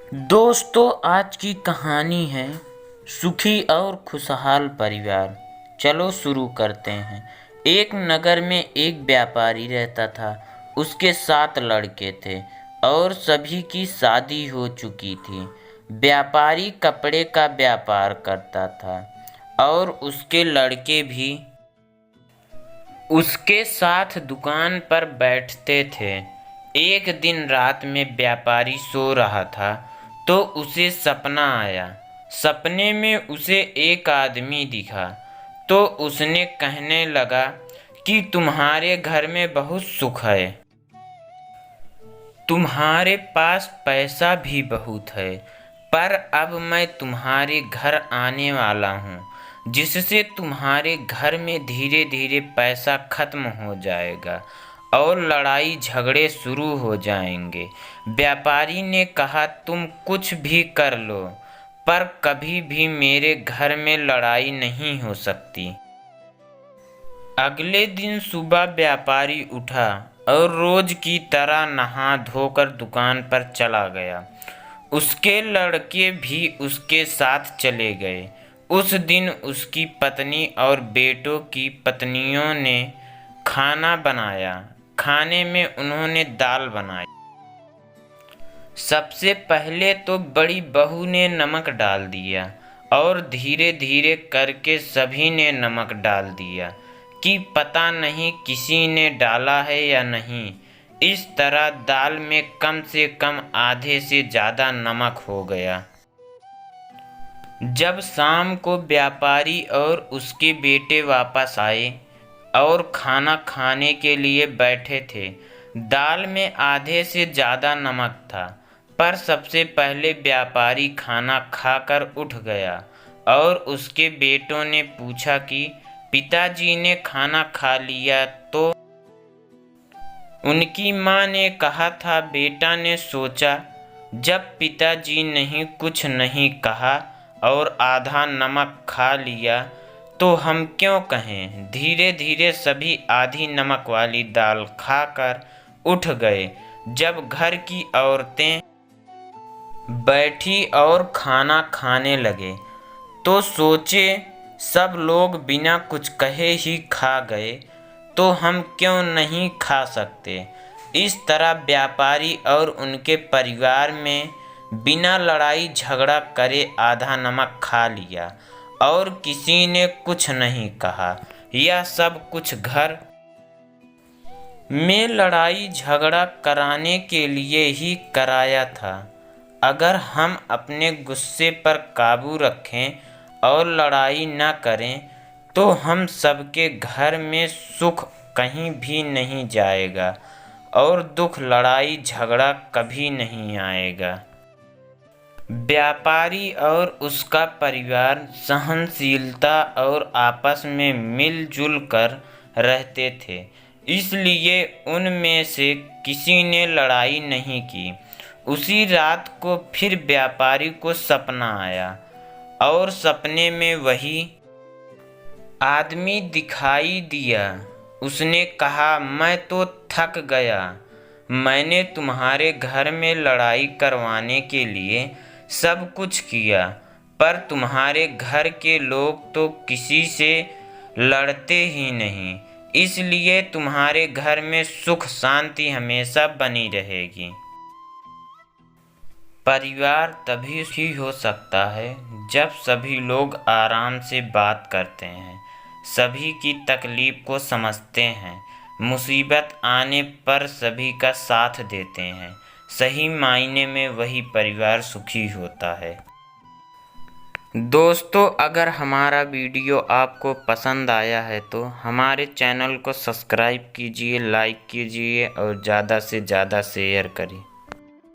दोस्तों, आज की कहानी है सुखी और खुशहाल परिवार। चलो शुरू करते हैं। एक नगर में एक व्यापारी रहता था। उसके 7 लड़के थे और सभी की शादी हो चुकी थी। व्यापारी कपड़े का व्यापार करता था और उसके लड़के भी उसके साथ दुकान पर बैठते थे। एक दिन रात में व्यापारी सो रहा था तो उसे सपना आया। सपने में उसे एक आदमी दिखा तो उसने कहने लगा कि तुम्हारे घर में बहुत सुख है, तुम्हारे पास पैसा भी बहुत है, पर अब मैं तुम्हारे घर आने वाला हूँ जिससे तुम्हारे घर में धीरे धीरे पैसा खत्म हो जाएगा और लड़ाई झगड़े शुरू हो जाएंगे। व्यापारी ने कहा, तुम कुछ भी कर लो पर कभी भी मेरे घर में लड़ाई नहीं हो सकती। अगले दिन सुबह व्यापारी उठा और रोज की तरह नहा धोकर दुकान पर चला गया। उसके लड़के भी उसके साथ चले गए। उस दिन उसकी पत्नी और बेटों की पत्नियों ने खाना बनाया। खाने में उन्होंने दाल बनाई। सबसे पहले तो बड़ी बहू ने नमक डाल दिया और धीरे धीरे करके सभी ने नमक डाल दिया कि पता नहीं किसी ने डाला है या नहीं। इस तरह दाल में कम से कम आधे से ज़्यादा नमक हो गया। जब शाम को व्यापारी और उसके बेटे वापस आए और खाना खाने के लिए बैठे थे, दाल में आधे से ज़्यादा नमक था। पर सबसे पहले व्यापारी खाना खाकर उठ गया और उसके बेटों ने पूछा कि पिताजी ने खाना खा लिया तो? उनकी माँ ने कहा था, बेटा ने सोचा जब पिताजी ने कुछ नहीं कहा और आधा नमक खा लिया तो हम क्यों कहें। धीरे धीरे सभी आधी नमक वाली दाल खाकर उठ गए। जब घर की औरतें बैठी और खाना खाने लगे तो सोचे, सब लोग बिना कुछ कहे ही खा गए तो हम क्यों नहीं खा सकते। इस तरह व्यापारी और उनके परिवार में बिना लड़ाई झगड़ा करे आधा नमक खा लिया और किसी ने कुछ नहीं कहा। यह सब कुछ घर में लड़ाई झगड़ा कराने के लिए ही कराया था। अगर हम अपने गुस्से पर काबू रखें और लड़ाई न करें तो हम सबके घर में सुख कहीं भी नहीं जाएगा और दुख लड़ाई झगड़ा कभी नहीं आएगा। व्यापारी और उसका परिवार सहनशीलता और आपस में मिलजुल कर रहते थे, इसलिए उनमें से किसी ने लड़ाई नहीं की। उसी रात को फिर व्यापारी को सपना आया और सपने में वही आदमी दिखाई दिया। उसने कहा, मैं तो थक गया, मैंने तुम्हारे घर में लड़ाई करवाने के लिए सब कुछ किया, पर तुम्हारे घर के लोग तो किसी से लड़ते ही नहीं, इसलिए तुम्हारे घर में सुख शांति हमेशा बनी रहेगी। परिवार तभी ही हो सकता है जब सभी लोग आराम से बात करते हैं, सभी की तकलीफ को समझते हैं, मुसीबत आने पर सभी का साथ देते हैं। सही मायने में वही परिवार सुखी होता है। दोस्तों, अगर हमारा वीडियो आपको पसंद आया है तो हमारे चैनल को सब्सक्राइब कीजिए, लाइक कीजिए और ज़्यादा से ज़्यादा शेयर करिए।